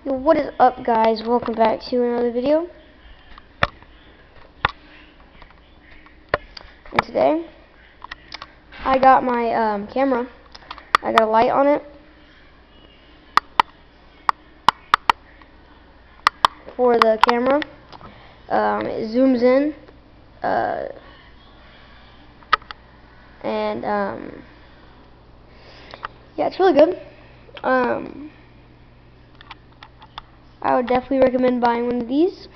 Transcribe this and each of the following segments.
Yo, what is up, guys? Welcome back to another video. And today I got my camera. I got a light on it for the camera. It zooms in and yeah, it's really good. I would definitely recommend buying one of these.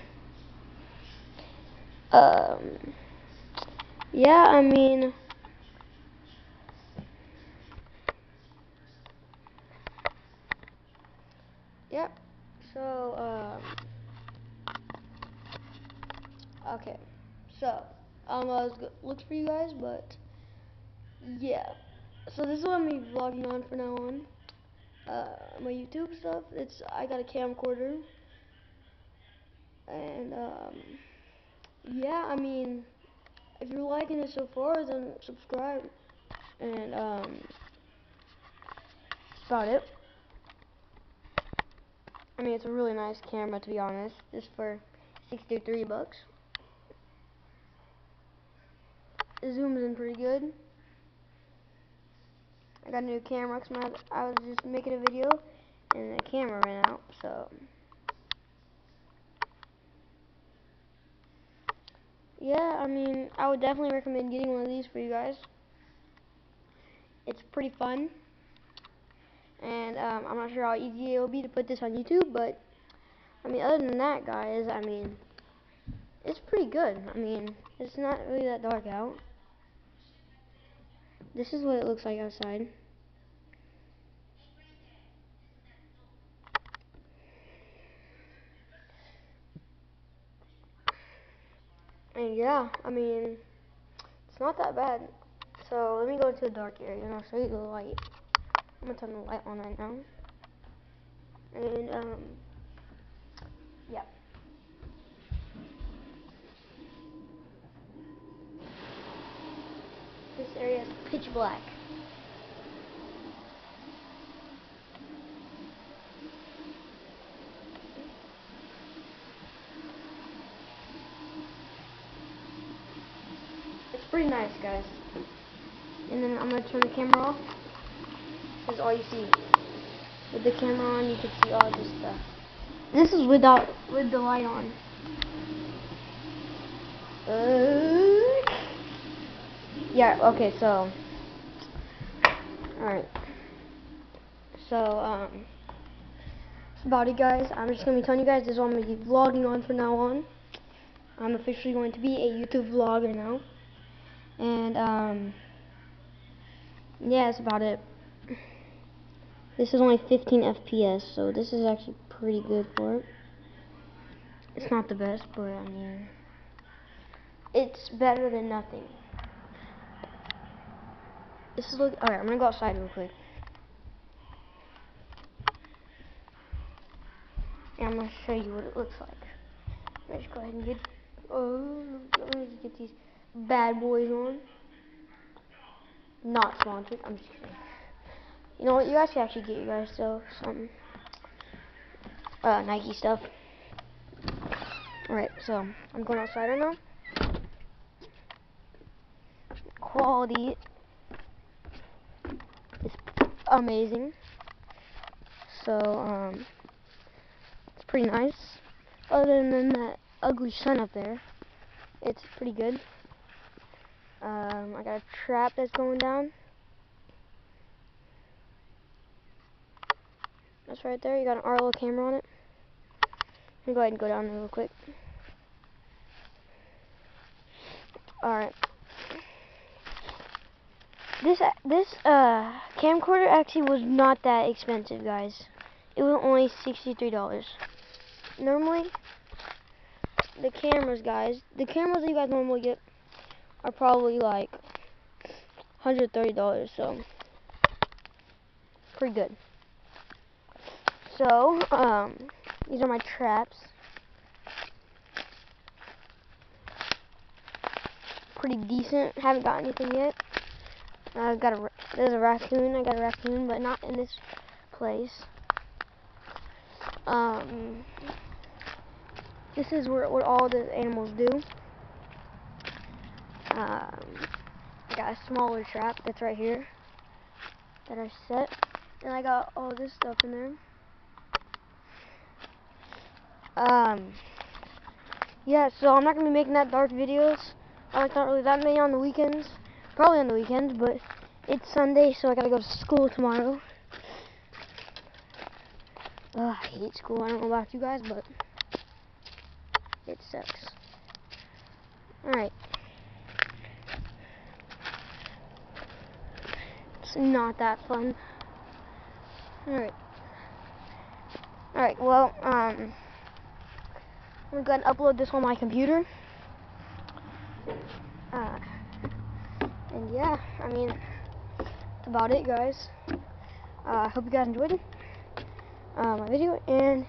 Yeah, I mean, yep. So, okay. So, looks for you guys, but yeah. So this is what I'm gonna be vlogging on from now on. My YouTube stuff. I got a camcorder, and yeah. I mean, if you're liking it so far, then subscribe, and that's about it. I mean, it's a really nice camera, to be honest. Just for $63. It zooms in pretty good. I got a new camera because I was just making a video and the camera ran out, so yeah, I mean, I would definitely recommend getting one of these for you guys. It's pretty fun, and I'm not sure how easy it will be to put this on YouTube, but I mean, other than that, guys, I mean, it's pretty good. I mean, it's not really that dark out. This is what it looks like outside. And yeah, I mean, it's not that bad. So let me go to the dark area and I'll show you the light. I'm gonna turn the light on right now. And yeah. This area is pitch black. It's pretty nice, guys. And then I'm gonna turn the camera off. This is all you see. With the camera on, you can see all this stuff. This is with the light on. Yeah. Okay. So. Alright. So that's about it, guys. I'm just gonna be telling you guys this is what I'm gonna be vlogging on from now on. I'm officially going to be a YouTube vlogger now. And yeah, that's about it. This is only 15 FPS, so this is actually pretty good for it. It's not the best, but I mean, it's better than nothing. This is alright, I'm gonna go outside real quick. And I'm gonna show you what it looks like. Let's go ahead and let me just get these bad boys on. Not sponsored, I'm just kidding. You know what, you guys can actually get you guys some Nike stuff. Alright, so I'm going outside right now. Quality is amazing. So it's pretty nice. Other than that ugly sun up there, it's pretty good. I got a trap that's going down. That's right there. You got an Arlo camera on it. Let me go ahead and go down there real quick. Alright. This camcorder actually was not that expensive, guys. It was only $63. Normally, the cameras that you guys normally get are probably like $130, so pretty good. So, these are my traps. Pretty decent. Haven't got anything yet. There's a raccoon. I got a raccoon, but not in this place. This is what all the animals do. I got a smaller trap that's right here that I set, and I got all this stuff in there. Yeah, so I'm not gonna be making that dark videos. Like not really that many on the weekends. Probably on the weekends, but it's Sunday, so I gotta go to school tomorrow. I hate school. I don't know about you guys, but it sucks. Alright. It's not that fun. Alright. Alright, well, I'm gonna go ahead and upload this on my computer. And yeah, I mean, that's about it, guys. I hope you guys enjoyed my video, and